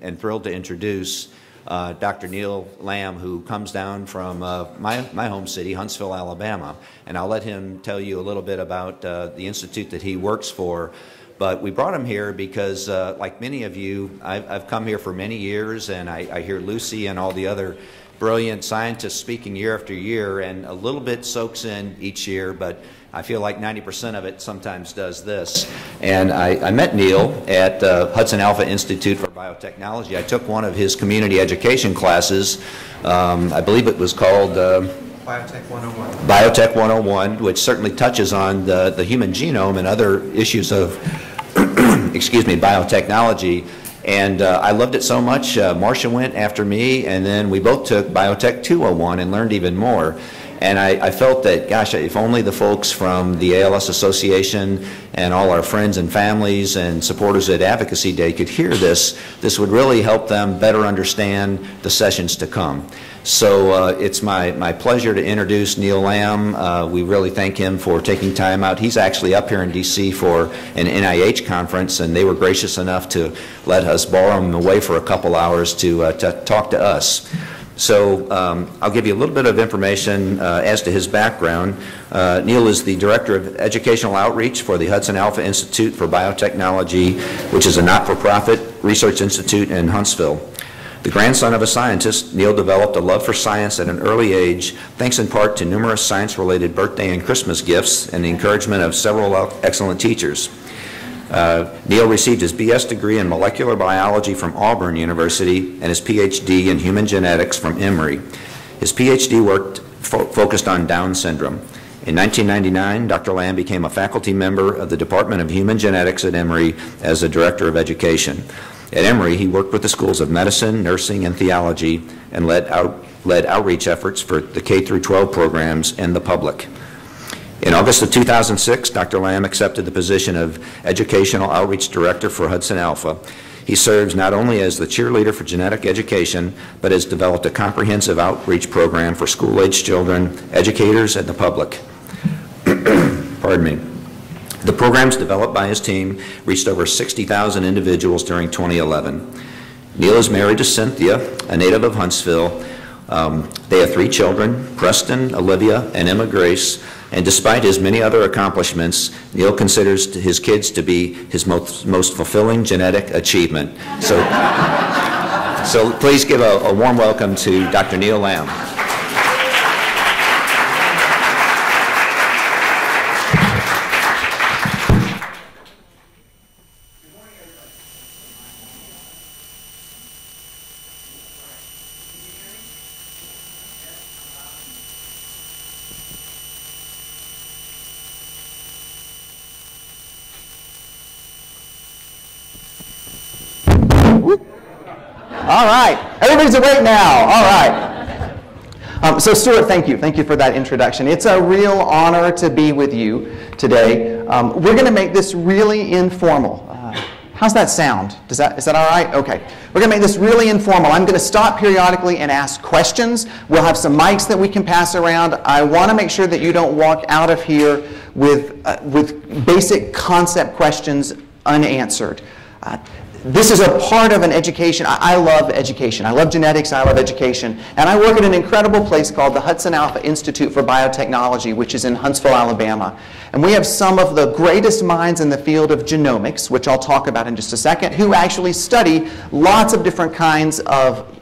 and thrilled to introduce Dr. Neil Lamb, who comes down from my home city, Huntsville, Alabama. And I'll let him tell you a little bit about the institute that he works for. But we brought him here because, like many of you, I've come here for many years, and I hear Lucy and all the other brilliant scientists speaking year after year, and a little bit soaks in each year, but I feel like 90% of it sometimes does this. And I met Neil at Hudson Alpha Institute for Biotechnology. I took one of his community education classes. I believe it was called Biotech 101. Biotech 101, which certainly touches on the human genome and other issues of, excuse me, biotechnology. And I loved it so much, Marcia went after me, and then we both took Biotech 201 and learned even more. And I felt that, gosh, if only the folks from the ALS Association and all our friends and families and supporters at Advocacy Day could hear this, this would really help them better understand the sessions to come. So it's my pleasure to introduce Neil Lamb. We really thank him for taking time out. He's actually up here in D.C. for an NIH conference, and they were gracious enough to let us borrow him away for a couple hours to talk to us. So I'll give you a little bit of information as to his background. Neil is the Director of Educational Outreach for the Hudson Alpha Institute for Biotechnology, which is a not-for-profit research institute in Huntsville. The grandson of a scientist, Neil developed a love for science at an early age, thanks in part to numerous science-related birthday and Christmas gifts and the encouragement of several excellent teachers. Neil received his BS degree in molecular biology from Auburn University and his PhD in human genetics from Emory. His PhD work focused on Down syndrome. In 1999, Dr. Lamb became a faculty member of the Department of Human Genetics at Emory as the Director of Education. At Emory, he worked with the schools of medicine, nursing, and theology, and led outreach efforts for the K-12 programs and the public. In August of 2006, Dr. Lamb accepted the position of Educational Outreach Director for Hudson Alpha. He serves not only as the cheerleader for genetic education, but has developed a comprehensive outreach program for school-age children, educators, and the public. Pardon me. The programs developed by his team reached over 60,000 individuals during 2011. Neil is married to Cynthia, a native of Huntsville. They have 3 children, Preston, Olivia, and Emma Grace, and despite his many other accomplishments, Neil considers his kids to be his most fulfilling genetic achievement. So please give a warm welcome to Dr. Neil Lamb. All right, everybody's awake now. All right. So Stuart, thank you. Thank you for that introduction. It's a real honor to be with you today. We're going to make this really informal. How's that sound? Is that all right? Okay. We're going to make this really informal. I'm going to stop periodically and ask questions. We'll have some mics that we can pass around. I want to make sure that you don't walk out of here with basic concept questions unanswered. This is a part of an education. I love education. I love genetics. I love education. And I work at an incredible place called the Hudson Alpha Institute for Biotechnology, which is in Huntsville, Alabama. And we have some of the greatest minds in the field of genomics, which I'll talk about in just a second, who actually study lots of different kinds of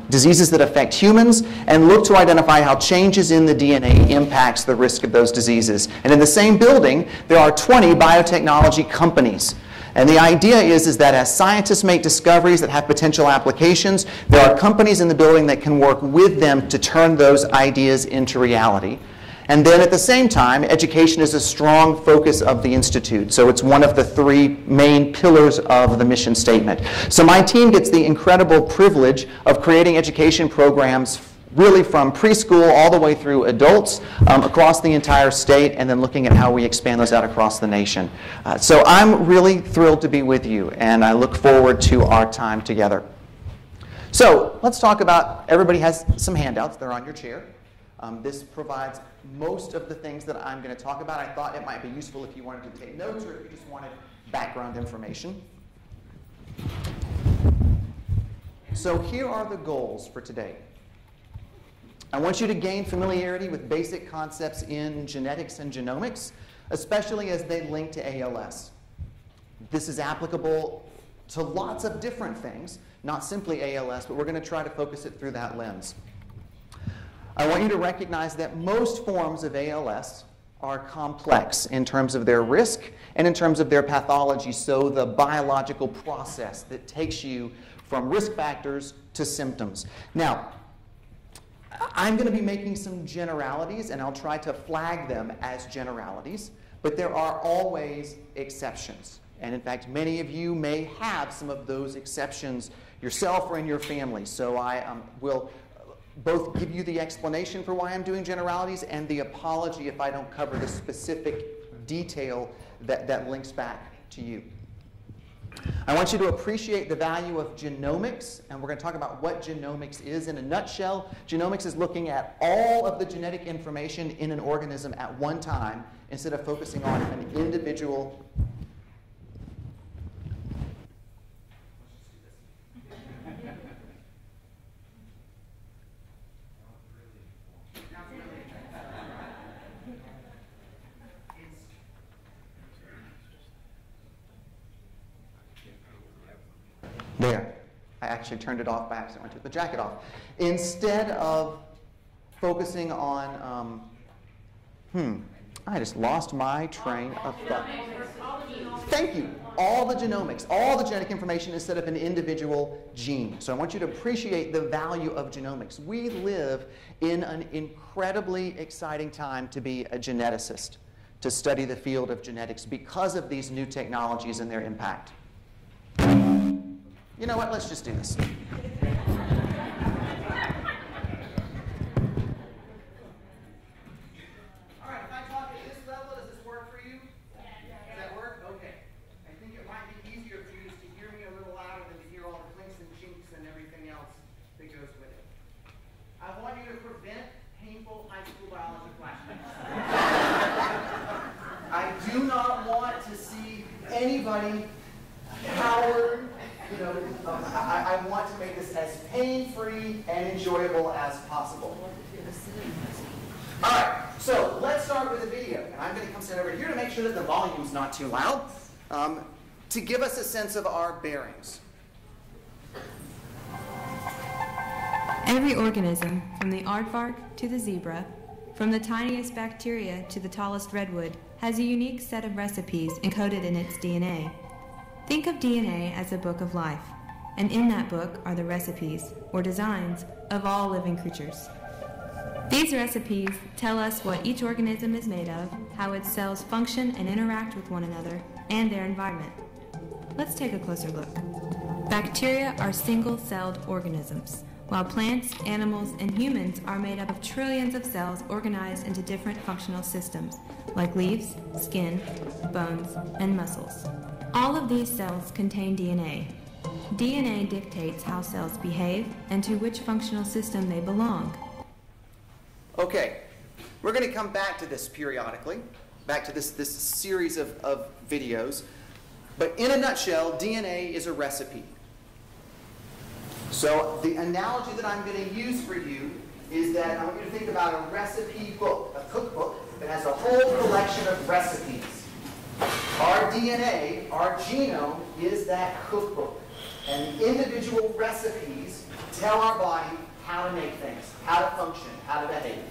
diseases that affect humans and look to identify how changes in the DNA impacts the risk of those diseases. And in the same building, there are 20 biotechnology companies. And the idea is that as scientists make discoveries that have potential applications, there are companies in the building that can work with them to turn those ideas into reality. And then at the same time, education is a strong focus of the Institute. So it's one of the 3 main pillars of the mission statement. So my team gets the incredible privilege of creating education programs really from preschool all the way through adults across the entire state, and then looking at how we expand those out across the nation. So I'm really thrilled to be with you, and I look forward to our time together. So let's talk about, everybody has some handouts. They're on your chair. This provides most of the things that I'm going to talk about. I thought it might be useful if you wanted to take notes or if you just wanted background information. So here are the goals for today. I want you to gain familiarity with basic concepts in genetics and genomics, especially as they link to ALS. This is applicable to lots of different things, not simply ALS, but we're going to try to focus it through that lens. I want you to recognize that most forms of ALS are complex in terms of their risk and in terms of their pathology, so the biological process that takes you from risk factors to symptoms. Now, I'm going to be making some generalities, and I'll try to flag them as generalities, but there are always exceptions. And in fact, many of you may have some of those exceptions yourself or in your family. So I will both give you the explanation for why I'm doing generalities and the apology if I don't cover the specific detail that links back to you. I want you to appreciate the value of genomics, and we're going to talk about what genomics is in a nutshell. Genomics is looking at all of the genetic information in an organism at one time instead of focusing on an individual. There. I actually turned it off by accident when I took the jacket off. Instead of focusing on, I just lost my train of thought. Thank you. All the genomics, all the genetic information instead of an individual gene. So I want you to appreciate the value of genomics. We live in an incredibly exciting time to be a geneticist, to study the field of genetics because of these new technologies and their impact. You know what? Let's just do this. All right, if I talk at this level, does this work for you? Does that work? Okay. I think it might be easier for you just to hear me a little louder than to hear all the clinks and chinks and everything else that goes with it. I want you to prevent painful high school biology flashbacks. I do not want to see anybody coward. I want to make this as pain-free and enjoyable as possible. All right, so let's start with a video. And I'm going to come stand over here to make sure that the volume's not too loud, to give us a sense of our bearings. Every organism, from the aardvark to the zebra, from the tiniest bacteria to the tallest redwood, has a unique set of recipes encoded in its DNA. Think of DNA as a book of life, and in that book are the recipes, or designs, of all living creatures. These recipes tell us what each organism is made of, how its cells function and interact with one another, and their environment. Let's take a closer look. Bacteria are single-celled organisms, while plants, animals, and humans are made up of trillions of cells organized into different functional systems, like leaves, skin, bones, and muscles. All of these cells contain DNA. DNA dictates how cells behave and to which functional system they belong. Okay, we're going to come back to this periodically, back to this series of videos. But in a nutshell, DNA is a recipe. So the analogy that I'm going to use for you is that I want you to think about a recipe book, a cookbook, that has a whole collection of recipes. Our DNA, our genome, is that cookbook. And individual recipes tell our body how to make things, how to function, how to behave.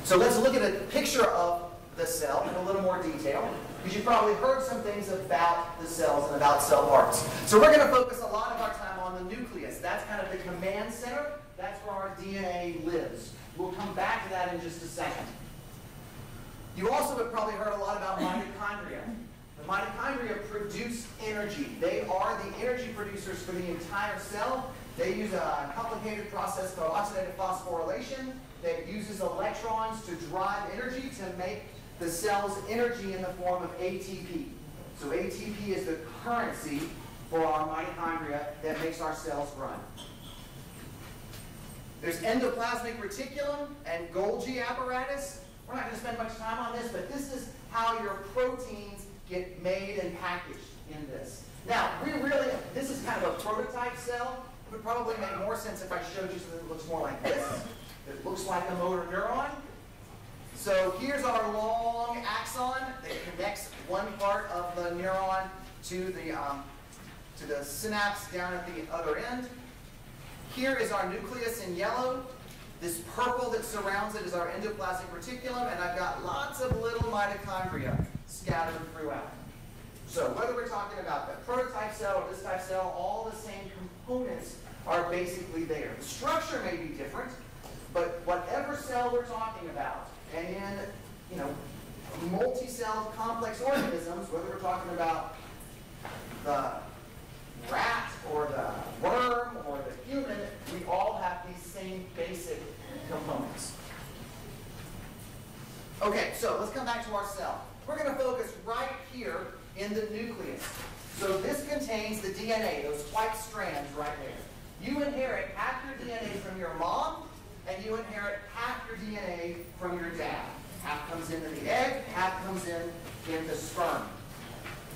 So let's look at a picture of the cell in a little more detail, because you've probably heard some things about the cells and about cell parts. So we're going to focus a lot of our time on the nucleus. That's kind of the command center. That's where our DNA lives. We'll come back to that in just a second. You also have probably heard a lot about mitochondria. The mitochondria produce energy. They are the energy producers for the entire cell. They use a complicated process called oxidative phosphorylation that uses electrons to drive energy to make the cell's energy in the form of ATP. So ATP is the currency for our mitochondria that makes our cells run. There's endoplasmic reticulum and Golgi apparatus. We're not going to spend much time on this, but this is how your proteins get made and packaged in this. Now, this is kind of a prototype cell. It would probably make more sense if I showed you something that looks more like this. It looks like a motor neuron. So here's our long axon that connects one part of the neuron to the synapse down at the other end. Here is our nucleus in yellow. This purple that surrounds it is our endoplasmic reticulum, and I've got lots of little mitochondria scattered throughout. So whether we're talking about the prototype cell or this type cell, all the same components are basically there. The structure may be different, but whatever cell we're talking about, and in multi-celled complex organisms, whether we're talking about the rat or the worm or the human, we all have these same basic components. Okay, so let's come back to our cell. We're going to focus right here in the nucleus. So this contains the DNA, those white strands right there. You inherit half your DNA from your mom, and you inherit half your DNA from your dad. Half comes into the egg, half comes in the sperm.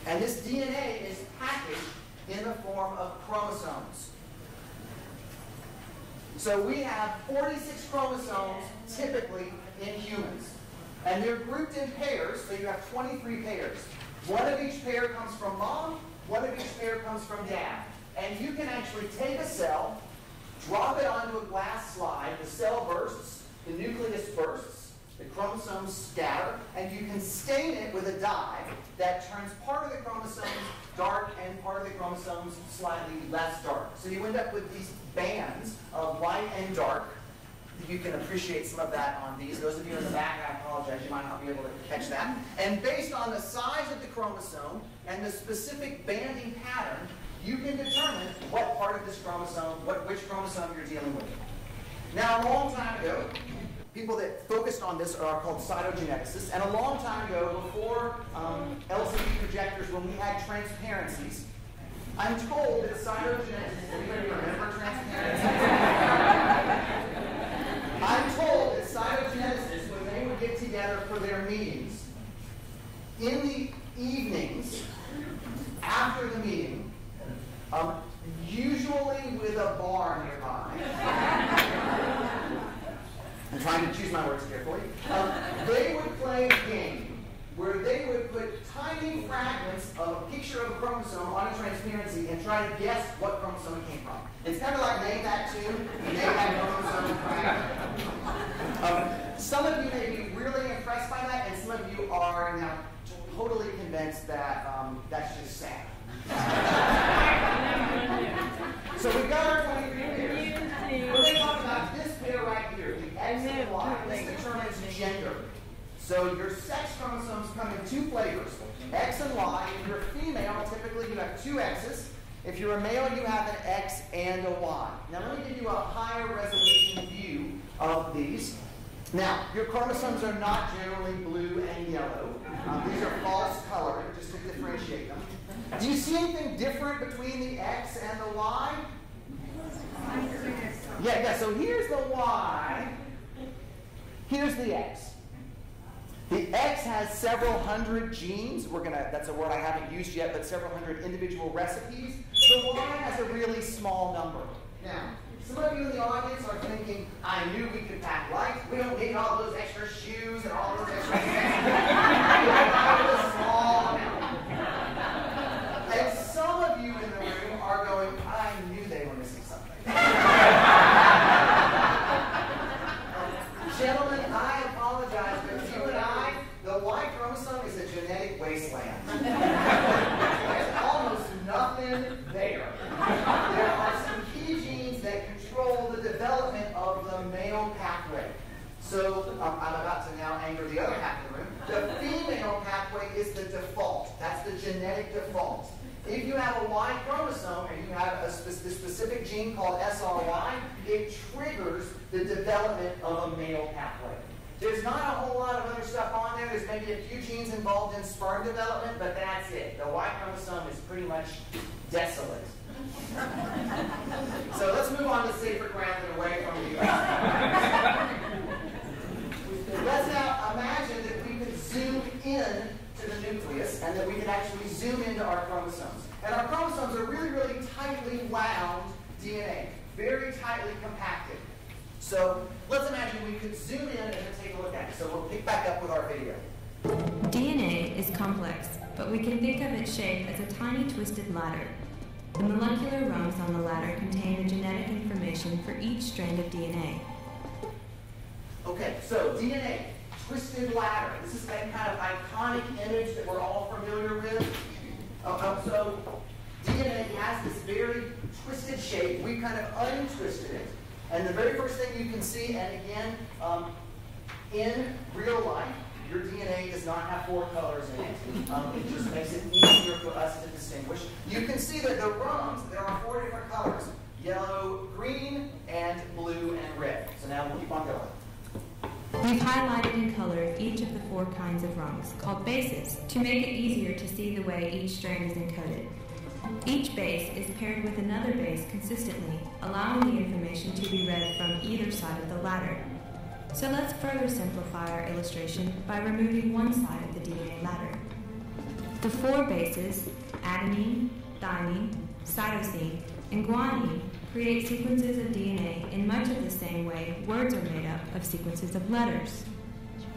And this DNA is packaged in the form of chromosomes. So we have 46 chromosomes typically in humans. And they're grouped in pairs, so you have 23 pairs. One of each pair comes from mom, one of each pair comes from dad. And you can actually take a cell, drop it onto a glass slide, the cell bursts, the nucleus bursts, the chromosomes scatter, and you can stain it with a dye that turns part of the chromosomes dark and part of the chromosomes slightly less dark. So you end up with these bands of light and dark. You can appreciate some of that on these. Those of you in the back, I apologize, you might not be able to catch that. And based on the size of the chromosome and the specific banding pattern, you can determine what part of this chromosome, which chromosome you're dealing with. Now, a long time ago, people that focused on this are called cytogeneticists. And a long time ago, before LCD projectors, when we had transparencies, I'm told that cytogeneticists, anybody remember transparencies? I'm told that cytogeneticists, when they would get together for their meetings, in the evenings, after the meeting, usually with a bar nearby, I'm trying to choose my words carefully, they would play a game where they would put tiny fragments of a picture of a chromosome on a transparency and try to guess what chromosome it came from. It's kind of like Name That Tune, Name That Chromosome fragment. Some of you may be really impressed by that, and some of you are now totally convinced that that's just sad. So we've got our 23 pairs. When they talk about this pair right here, the X and Y, this determines gender. So your sex chromosomes come in two flavors, X and Y. If you're a female, typically you have two X's. If you're a male, you have an X and a Y. Now let me give you a higher resolution view of these. Now, your chromosomes are not generally blue and yellow. These are false colored, just to differentiate them. Do you see anything different between the X and the Y? Yeah, so here's the Y. Here's the X. The X has several hundred genes. That's a word I haven't used yet, but several hundred individual recipes. The Y has a really small number. Now, some of you in the audience are thinking, I knew we could pack light. We don't need all those extra shoes and all those extra things. Small amount. And some of you in the room are going, I knew they were missing something. Gentlemen, I apologize, but you and I, the Y chromosome is a genetic wasteland. There's almost nothing there. There are some key genes that control the development of the male pathway. So I'm about to now anger the other half of the room. The female pathway is the default. That's the genetic default. If you have a Y chromosome and you have a specific gene called SRY, it triggers the development of a male pathway. There's not a whole lot of other stuff on there. There's maybe a few genes involved in sperm development, but that's it. The Y chromosome is pretty much desolate. So let's move on to safer ground and away from the Let's now imagine that we could zoom in to the nucleus and that we can actually zoom into our chromosomes. And our chromosomes DNA, very tightly compacted. So let's imagine we could zoom in and take a look at it. So we'll pick back up with our video. DNA is complex, but we can think of its shape as a tiny twisted ladder. The molecular rungs on the ladder contain the genetic information for each strand of DNA. Okay, so DNA, twisted ladder. This is that kind of iconic image that we're all familiar with. So DNA has this very twisted shape. We kind of untwisted it. And the very first thing you can see, and again, in real life, your DNA does not have 4 colors in it. It just makes it easier for us to distinguish. You can see that the rungs, there are 4 different colors: yellow, green, and blue, and red. So now we'll keep on going. We've highlighted in color each of the 4 kinds of rungs, called bases, to make it easier to see the way each strand is encoded. Each base is paired with another base consistently, allowing the information to be read from either side of the ladder. So let's further simplify our illustration by removing one side of the DNA ladder. The 4 bases, adenine, thymine, cytosine, and guanine, create sequences of DNA in much of the same way words are made up of sequences of letters.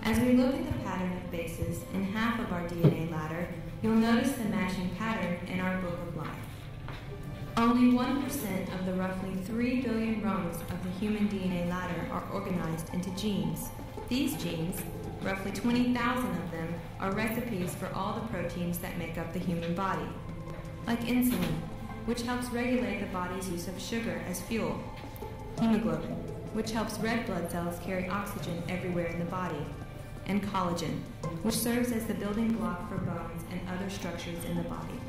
As we look at the pattern of bases in half of our DNA ladder, you'll notice the matching pattern in our book of life. Only 1% of the roughly 3 billion rungs of the human DNA ladder are organized into genes. These genes, roughly 20,000 of them, are recipes for all the proteins that make up the human body, like insulin, which helps regulate the body's use of sugar as fuel, hemoglobin, which helps red blood cells carry oxygen everywhere in the body, and collagen, which serves as the building block for bones and other structures in the body.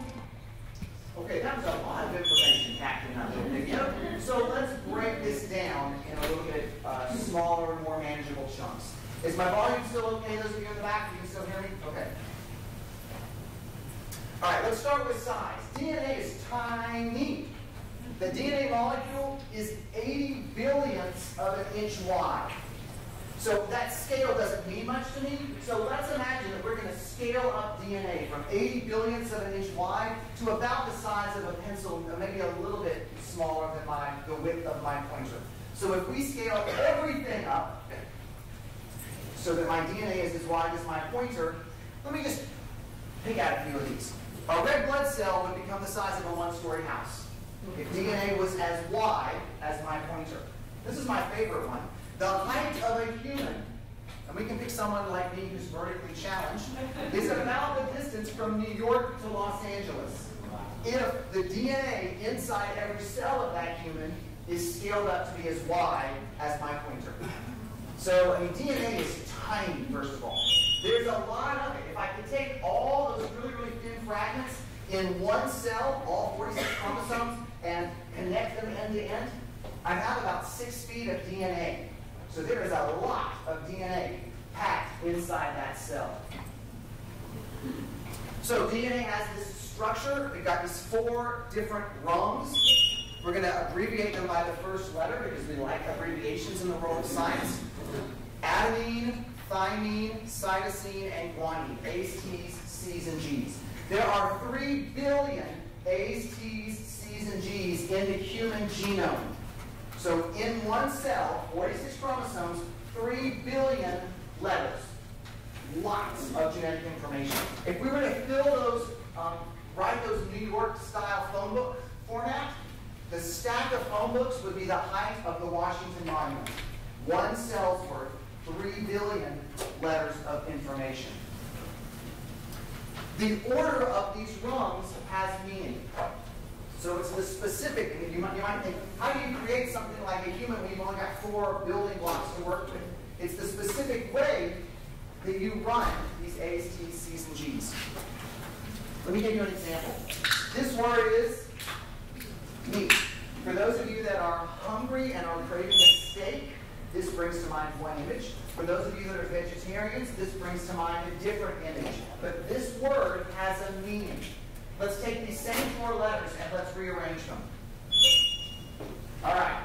Okay, that was a lot of information packed in that little video. So let's break this down in a little bit smaller, more manageable chunks. Is my volume still okay? Those of you in the back, you can still hear me? Okay. All right, let's start with size. DNA is tiny. The DNA molecule is 80 billionths of an inch wide. So that scale doesn't mean much to me. So let's imagine that we're going to scale up DNA from 80 billionths of an inch wide to about the size of a pencil, maybe a little bit smaller than the width of my pointer. So if we scale everything up so that my DNA is as wide as my pointer, let me just pick out a few of these. A red blood cell would become the size of a 1-story house if DNA was as wide as my pointer. This is my favorite one. The height of a human, and we can pick someone like me who's vertically challenged, is about the distance from New York to Los Angeles. If the DNA inside every cell of that human is scaled up to be as wide as my pointer. So, I mean, DNA is tiny, first of all. There's a lot of it. If I could take all those really, really thin fragments in one cell, all 46 chromosomes, and connect them end to end, I have about 6 feet of DNA. So there is a lot of DNA packed inside that cell. So DNA has this structure. We've got these 4 different rungs. We're going to abbreviate them by the first letter because we like abbreviations in the world of science. Adenine, thymine, cytosine, and guanine. A's, T's, C's, and G's. There are 3 billion A's, T's, C's, and G's in the human genome. So in one cell, 46 chromosomes, 3 billion letters. Lots of genetic information. If we were to fill those, write those New York-style phone book format, the stack of phone books would be the height of the Washington Monument. One cell's worth, 3 billion letters of information. The order of these rungs has meaning. So it's the specific, you might think, how do you create something like a human when you've only got 4 building blocks to work with? It's the specific way that you run these A's, T's, C's, and G's. Let me give you an example. This word is meat. For those of you that are hungry and are craving a steak, this brings to mind one image. For those of you that are vegetarians, this brings to mind a different image. But this word has a meaning. Let's take these same 4 letters and let's rearrange them. All right.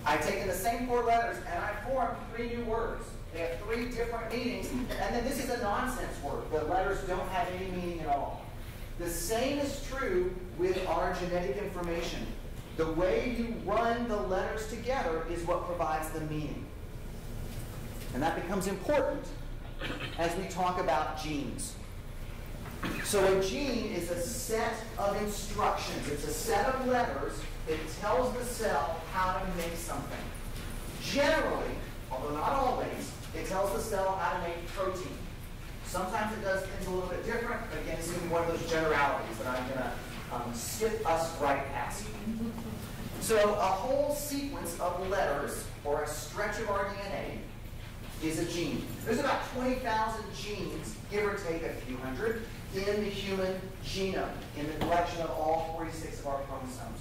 I've taken the same 4 letters and I've formed 3 new words. They have 3 different meanings. And then this is a nonsense word. The letters don't have any meaning at all. The same is true with our genetic information. The way you run the letters together is what provides the meaning. And that becomes important as we talk about genes. So a gene is a set of instructions. It's a set of letters that tells the cell how to make something. Generally, although not always, it tells the cell how to make protein. Sometimes it does things a little bit different. Again, it's going to be one of those generalities that I'm going to skip us right past. So a whole sequence of letters, or a stretch of our DNA, is a gene. There's about 20,000 genes, give or take a few hundred, in the human genome, in the collection of all 46 of our chromosomes.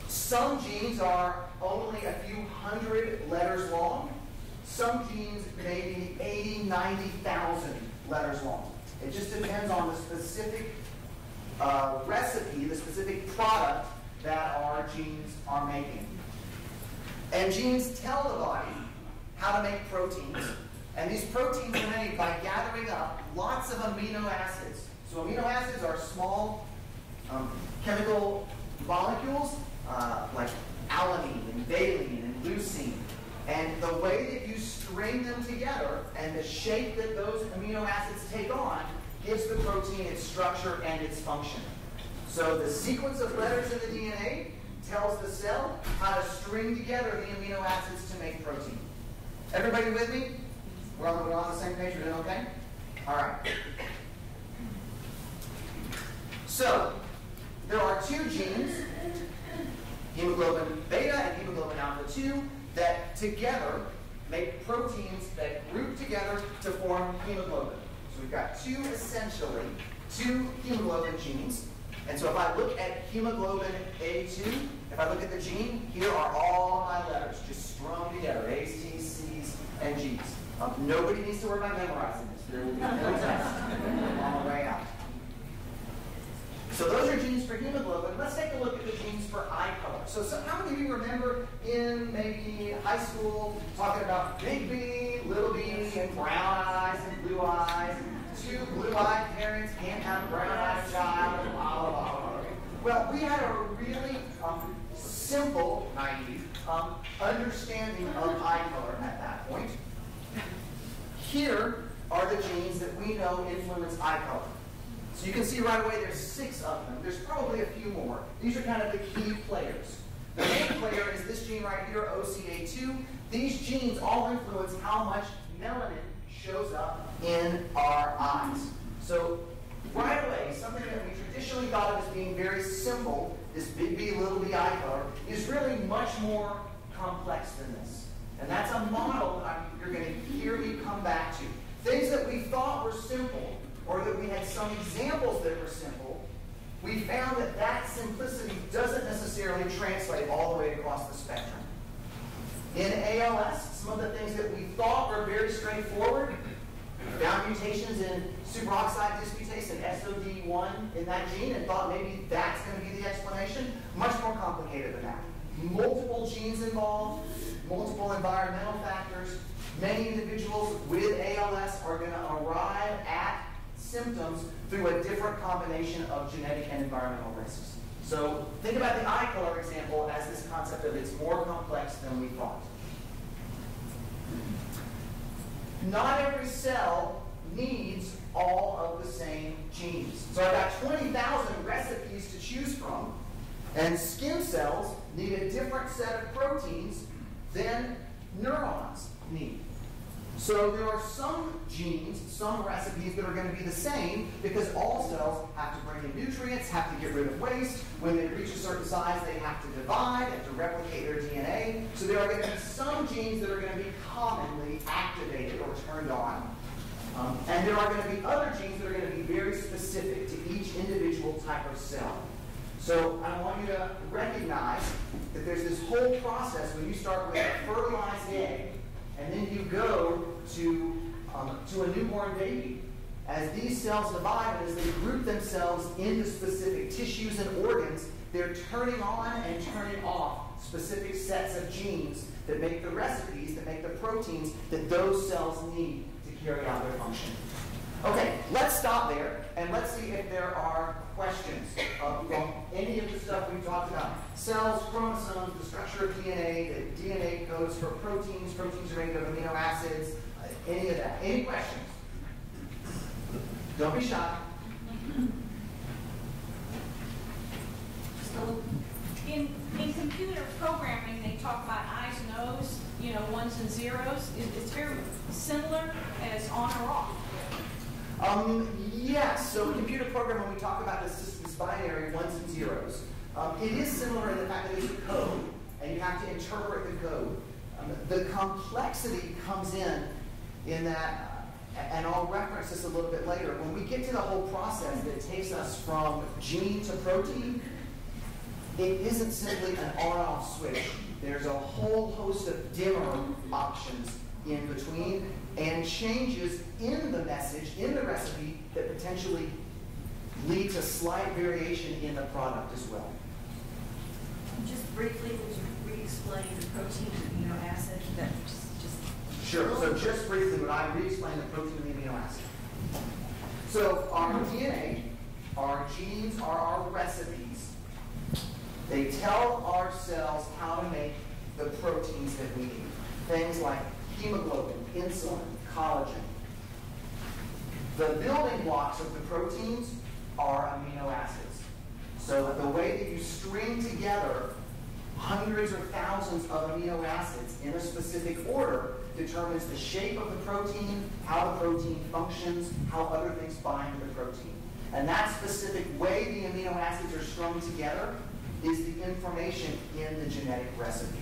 Some genes are only a few hundred letters long. Some genes may be 80, 90,000 letters long. It just depends on the specific recipe, the specific product that our genes are making. And genes tell the body how to make proteins. And these proteins are made by gathering up lots of amino acids. So amino acids are small chemical molecules like alanine and valine and leucine. And the way that you string them together and the shape that those amino acids take on gives the protein its structure and its function. So the sequence of letters in the DNA tells the cell how to string together the amino acids to make protein. Everybody with me? We're on the same page? We're doing okay? All right. So there are two genes, hemoglobin beta and hemoglobin alpha 2, that together make proteins that group together to form hemoglobin. So we've got essentially two hemoglobin genes. And so if I look at hemoglobin A2, if I look at the gene, here are all my letters just strung together, A's, T's, C's, and G's. Nobody needs to worry about memorizing this. There will be no test on the way out. So those are genes for hemoglobin. Let's take a look at the genes for eye color. So how many of you remember in maybe high school talking about big B, little b, and brown eyes and blue eyes? Two blue-eyed parents can't have a brown-eyed child, and blah, blah, blah. Well, we had a really simple, naive understanding of eye color at that point. Here are the genes that we know influence eye color. So you can see right away there's 6 of them. There's probably a few more. These are kind of the key players. The main player is this gene right here, OCA2. These genes all influence how much melanin shows up in our eyes. So right away, something that we traditionally thought of as being very simple, this big B, little b eye color, is really much more complex than this. And that's a model that you're going to hear me come back to. Things that we thought were simple, or that we had some examples that were simple, we found that that simplicity doesn't necessarily translate all the way across the spectrum. In ALS, some of the things that we thought were very straightforward, found mutations in superoxide dismutase and SOD1 in that gene and thought maybe that's going to be the explanation. Much more complicated than that. Multiple genes involved, multiple environmental factors. Many individuals with ALS are going to arrive at symptoms through a different combination of genetic and environmental risks. So think about the eye color example as this concept of it's more complex than we thought. Not every cell needs all of the same genes. So I've got 20,000 recipes to choose from, and skin cells need a different set of proteins than neurons need. So there are some genes, some recipes that are going to be the same because all cells have to bring in nutrients, have to get rid of waste. When they reach a certain size, they have to divide, they have to replicate their DNA. So there are going to be some genes that are going to be commonly activated or turned on. And there are going to be other genes that are going to be very specific to each individual type of cell. So I want you to recognize that there's this whole process when you start with a fertilized egg, and then you go to a newborn baby. As these cells divide, and as they group themselves into specific tissues and organs, they're turning on and turning off specific sets of genes that make the recipes, that make the proteins that those cells need to carry out their function. Okay, let's stop there and let's see if there are questions from any of the stuff we've talked about. Cells, chromosomes, the structure of DNA, the DNA codes for proteins, proteins are made of amino acids, any of that. Any questions? Don't be shy. So in computer programming, they talk about I's and O's, ones and zeros. It's very similar as on or off. Yes, so in computer programming, when we talk about the system's binary, ones and zeros, it is similar in the fact that it's a code, and you have to interpret the code. The complexity comes in that, and I'll reference this a little bit later, when we get to the whole process that takes us from gene to protein, it isn't simply an on-off switch. There's a whole host of dimmer options in between and changes in the message, in the recipe, that potentially lead to slight variation in the product as well. Just briefly, would you re-explain the protein and amino acid? Sure. So just briefly, when I re-explain the protein and the amino acid. So our DNA, our genes are our recipes. They tell our cells how to make the proteins that we need. Things like hemoglobin, insulin, collagen. The building blocks of the proteins are amino acids. So the way that you string together hundreds or thousands of amino acids in a specific order determines the shape of the protein, how the protein functions, how other things bind to the protein. And that specific way the amino acids are strung together is the information in the genetic recipe.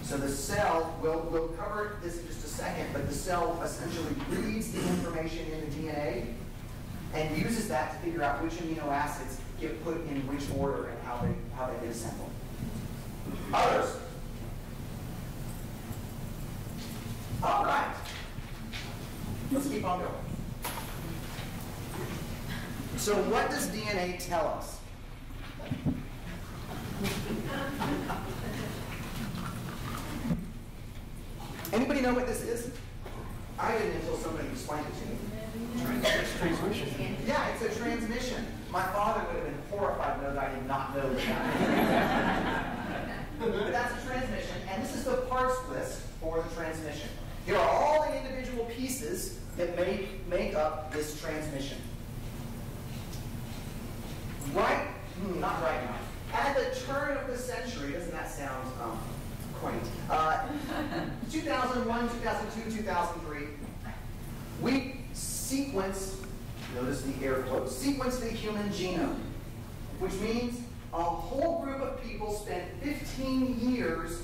So the cell, we'll cover this in just a second, but the cell essentially reads the information in the DNA and uses that to figure out which amino acids get put in which order and how they get assembled. Others? All right. Let's keep on going. So what does DNA tell us? Anybody know what this is? I didn't until somebody explained it to me. Transmission. Yeah, it's a transmission. My father would have been horrified to know that I did not know that. But that's a transmission, and this is the parts list for the transmission. Here are all the individual pieces that make up this transmission. Not right now. At the turn of the century, doesn't that sound quaint? 2001, 2002, 2003, we sequenced, notice the air quotes, sequenced the human genome, which means a whole group of people spent 15 years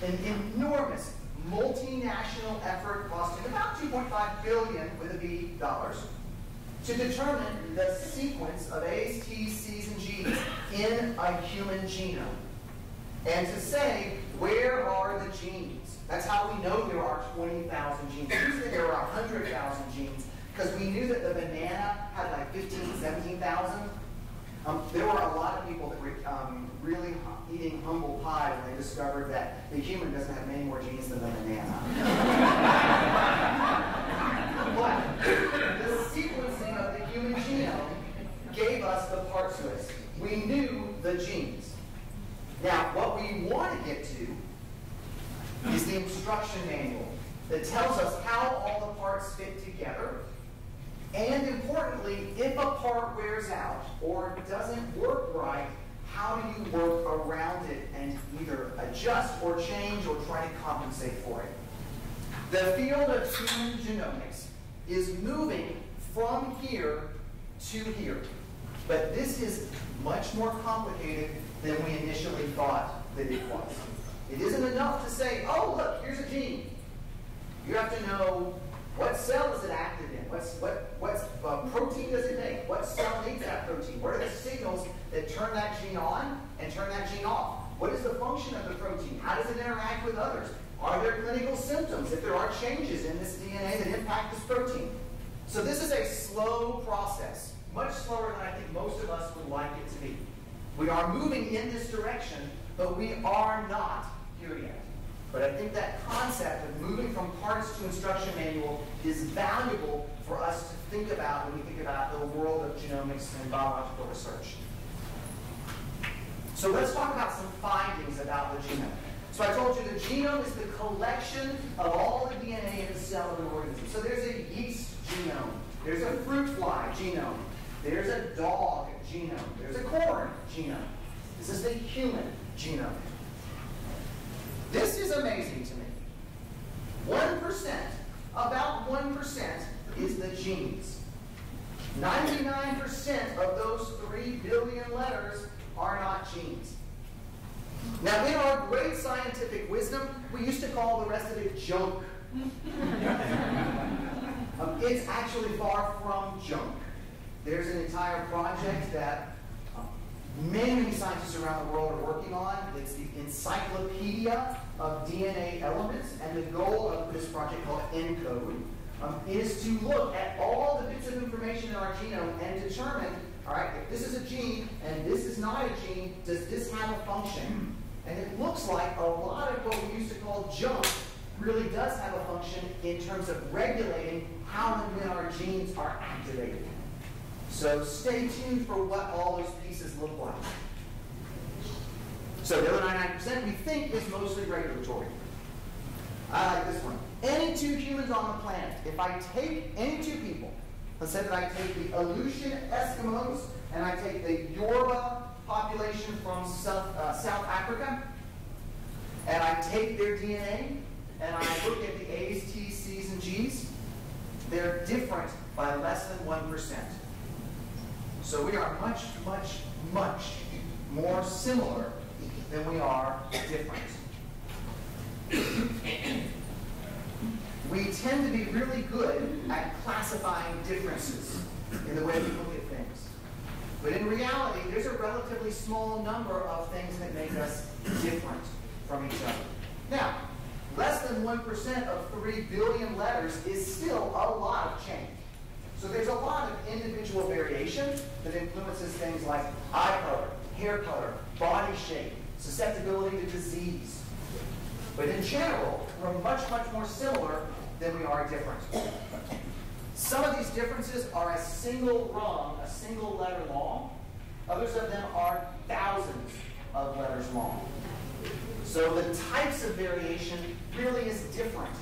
in enormous multinational effort costing about $2.5 billion with a B dollars to determine the sequence of A's, T's, C's, and G's in a human genome. And to say, where are the genes? That's how we know there are 20,000 genes. Usually there are 100,000 genes because we knew that the banana had like 15,000, 17,000. There were a lot of people that were really eating humble pie when they discovered that the human doesn't have many more genes than the banana. But the sequencing of the human genome gave us the parts list. We knew the genes. Now, what we want to get to is the instruction manual that tells us how all the parts fit together. And importantly, if a part wears out or doesn't work right, how do you work around it and either adjust or change or try to compensate for it? The field of human genomics is moving from here to here. But this is much more complicated than we initially thought that it was. It isn't enough to say, oh, look, here's a gene. You have to know what cell is it active in? What protein does it make? What cell needs that protein? What are the signals that turn that gene on and turn that gene off? What is the function of the protein? How does it interact with others? Are there clinical symptoms if there are changes in this DNA that impact this protein? So this is a slow process, much slower than I think most of us would like it to be. We are moving in this direction, but we are not here yet. But I think that concept of moving from parts to instruction manual is valuable for us to think about when we think about the world of genomics and biological research. So let's talk about some findings about the genome. So I told you the genome is the collection of all the DNA in a cell of an organism. So there's a yeast genome. There's a fruit fly genome. There's a dog genome. There's a corn genome. This is the human genome. This is amazing to me. 1%, about 1% is the genes. 99% of those 3 billion letters are not genes. Now, in our great scientific wisdom, we used to call the rest of it junk. It's actually far from junk. There's an entire project that many scientists around the world are working on. It's the Encyclopedia of DNA Elements, and the goal of this project called ENCODE is to look at all the bits of information in our genome and determine, all right, if this is a gene and this is not a gene, does this have a function? And it looks like a lot of what we used to call junk really does have a function in terms of regulating how and when our genes are activated. So stay tuned for what all those pieces look like. So the other 99% we think is mostly regulatory. I like this one. Any two humans on the planet, if I take any two people, let's say that I take the Aleutian Eskimos and I take the Yoruba population from South Africa, and I take their DNA and I look at the A's, T's, C's, and G's, they're different by less than 1%. So we are much, much, much more similar than we are different. We tend to be really good at classifying differences in the way we look at things. But in reality, there's a relatively small number of things that make us different from each other. Now, less than 1% of 3 billion letters is still a lot of change. So there's a lot of individual variation that influences things like eye color, hair color, body shape, susceptibility to disease. But in general, we're much, much more similar than we are different. Some of these differences are a single rung, a single letter long. Others of them are thousands of letters long. So the types of variation really is different.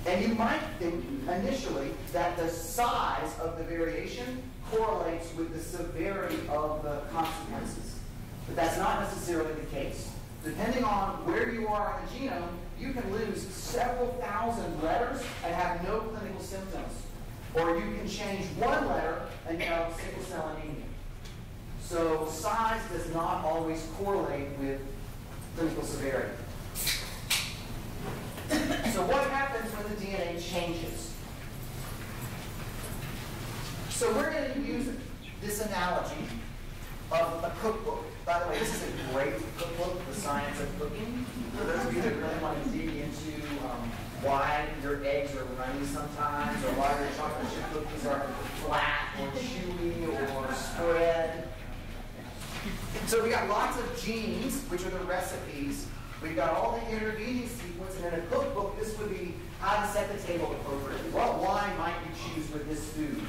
And you might think initially that the size of the variation correlates with the severity of the consequences. But that's not necessarily the case. Depending on where you are on the genome, you can lose several thousand letters and have no clinical symptoms. Or you can change one letter and you have sickle cell anemia. So size does not always correlate with clinical severity. So what happens when the DNA changes? So we're going to use this analogy of a cookbook. By the way, this is a great cookbook, The Science of Cooking. For those of you that really want to dig into why your eggs are runny sometimes, or why your chocolate chip cookies are flat or chewy or spread. So we got lots of genes, which are the recipes. We've got all the intervening sequence, and in a cookbook, this would be how to set the table appropriately. What wine might you choose with this food?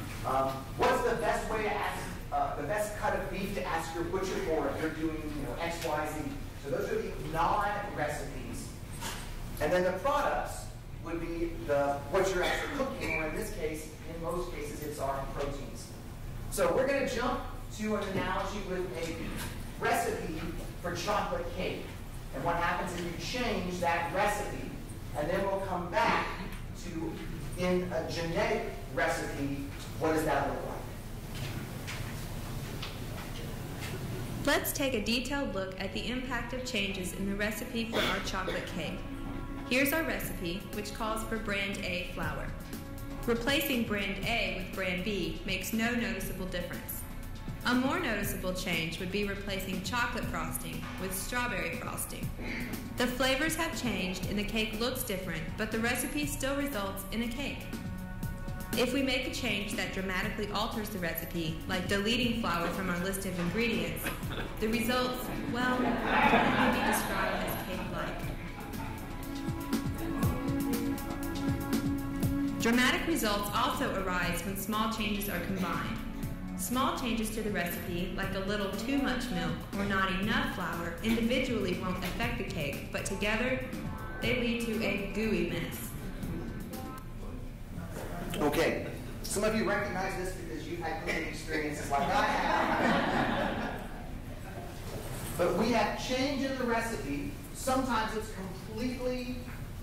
What's the best way to ask, the best cut of beef to ask your butcher for if you're doing, X, Y, Z? So those are the non-recipes. And then the products would be what you're actually cooking, or in this case, in most cases, it's our proteins. So we're going to jump to an analogy with a recipe for chocolate cake. And what happens is you change that recipe, and then we'll come back to, in a genetic recipe, what does that look like? Let's take a detailed look at the impact of changes in the recipe for our chocolate cake. Here's our recipe, which calls for brand A flour. Replacing brand A with brand B makes no noticeable difference. A more noticeable change would be replacing chocolate frosting with strawberry frosting. The flavors have changed and the cake looks different, but the recipe still results in a cake. If we make a change that dramatically alters the recipe, like deleting flour from our list of ingredients, the results, well, can only be described as cake-like. Dramatic results also arise when small changes are combined. Small changes to the recipe, like a little too much milk or not enough flour, individually won't affect the cake, but together they lead to a gooey mess. Okay, some of you recognize this because you've had cooking experiences like I have. But we have change in the recipe. Sometimes it's completely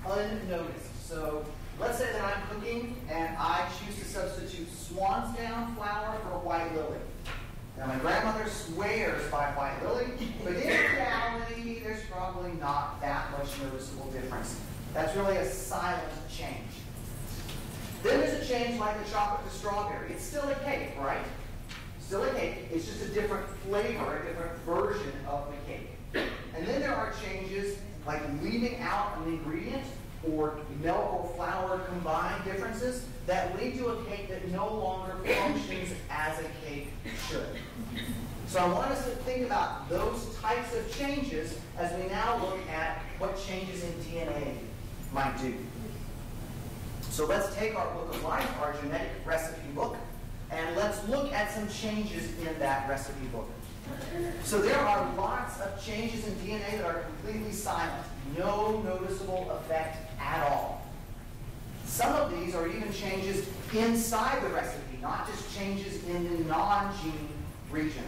unnoticed. So let's say that I'm cooking and I choose to substitute swan's down flour for white lily. Now my grandmother swears by white lily, but in reality there's probably not that much noticeable difference. That's really a silent change. Then there's a change like the chocolate to strawberry. It's still a cake, right? Still a cake. It's just a different flavor, a different version of the cake. And then there are changes like leaving out an ingredient or milk or flour combined differences that lead to a cake that no longer functions as a cake should. So I want us to think about those types of changes as we now look at what changes in DNA might do. So let's take our book of life, our genetic recipe book, and let's look at some changes in that recipe book. So there are lots of changes in DNA that are completely silent, no noticeable effect at all. Some of these are even changes inside the recipe, not just changes in the non-gene region.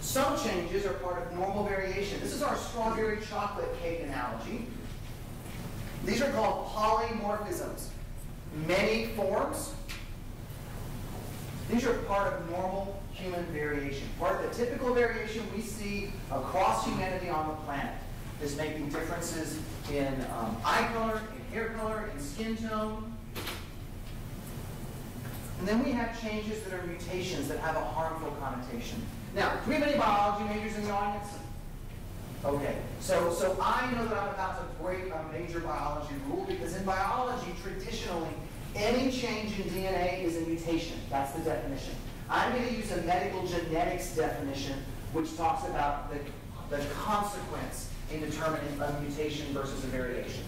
Some changes are part of normal variation. This is our strawberry chocolate cake analogy. These are called polymorphisms. Many forms. These are part of normal human variation. Part of the typical variation we see across humanity on the planet is making differences in eye color, in hair color, in skin tone. And then we have changes that are mutations that have a harmful connotation. Now, do we have any biology majors in the audience? Okay, so I know that I'm about to break a major biology rule because in biology, traditionally, any change in DNA is a mutation. That's the definition. I'm going to use a medical genetics definition which talks about the consequence in determining a mutation versus a variation.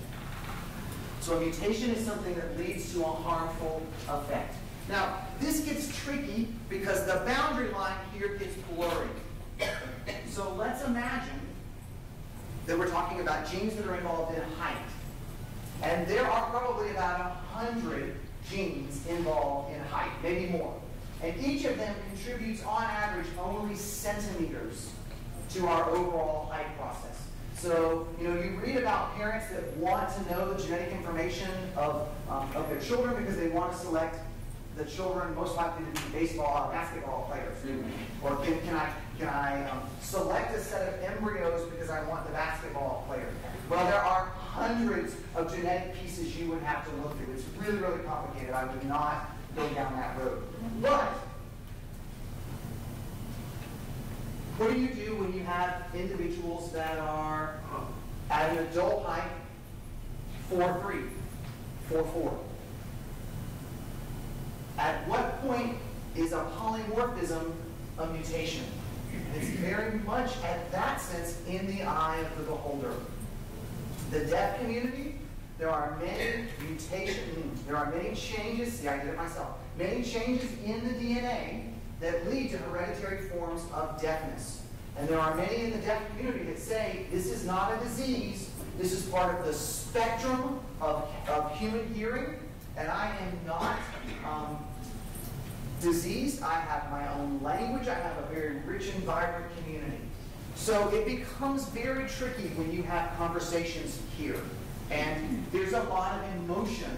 So a mutation is something that leads to a harmful effect. Now, this gets tricky because the boundary line here gets blurry. So let's imagine that we're talking about genes that are involved in height. And there are probably about 100 genes involved in height, maybe more. And each of them contributes, on average, only centimeters to our overall height process. So, you read about parents that want to know the genetic information of their children because they want to select the children most likely to be baseball or basketball players. Or can I select a set of embryos because I want the basketball player? Well, there are hundreds of genetic pieces you would have to look through. It's really, really complicated. I would not go down that road. But what do you do when you have individuals that are at an adult height 4'3", 4'4"? At what point is a polymorphism a mutation? It's very much at that sense in the eye of the beholder. The deaf community, there are many mutations, there are many changes, see, I did it myself, many changes in the DNA that lead to hereditary forms of deafness. And there are many in the deaf community that say this is not a disease, this is part of the spectrum of human hearing, and I am not diseased. I have my own language. I have a very rich and vibrant community. So it becomes very tricky when you have conversations here. And there's a lot of emotion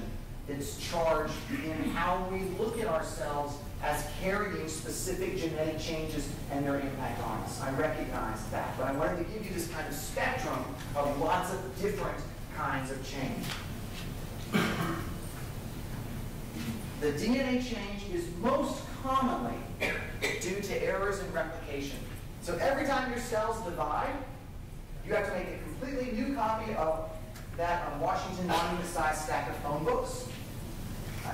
that's charged in how we look at ourselves as carrying specific genetic changes and their impact on us. I recognize that. But I wanted to give you this kind of spectrum of lots of different kinds of change. The DNA change is most commonly due to errors in replication. So every time your cells divide, you have to make a completely new copy of that Washington monument-sized stack of phone books.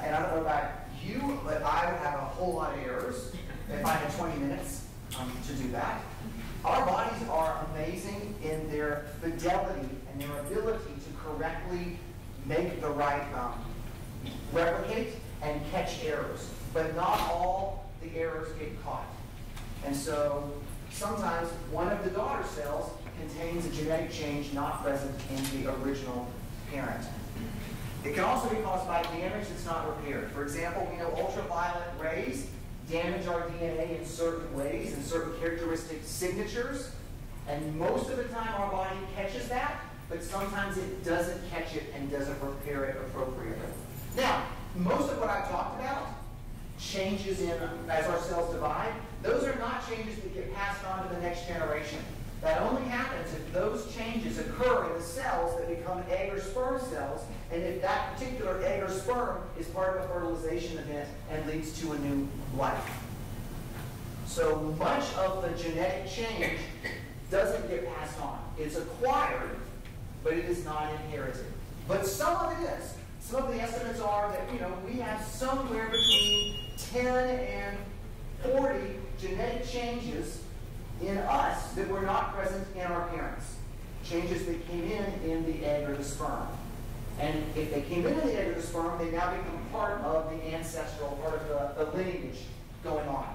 And I don't know about you, but I would have a whole lot of errors if I had 20 minutes to do that. Our bodies are amazing in their fidelity and their ability to correctly make the right replicate and catch errors, but not all the errors get caught. And so sometimes one of the daughter cells contains a genetic change not present in the original parent. It can also be caused by damage that's not repaired. For example, we know ultraviolet rays damage our DNA in certain ways, in certain characteristic signatures, and most of the time our body catches that, but sometimes it doesn't catch it and doesn't repair it appropriately. Now, most of what I've talked about, changes in as our cells divide, those are not changes that get passed on to the next generation. That only happens if those changes occur in the cells that become egg or sperm cells, and if that particular egg or sperm is part of a fertilization event and leads to a new life. So much of the genetic change doesn't get passed on. It's acquired, but it is not inherited. But some of it is. Some of the estimates are that, we have somewhere between 10 and 40 genetic changes in us that were not present in our parents. Changes that came in the egg or the sperm. And if they came in the egg or the sperm, they now become part of the ancestral, part of the lineage going on.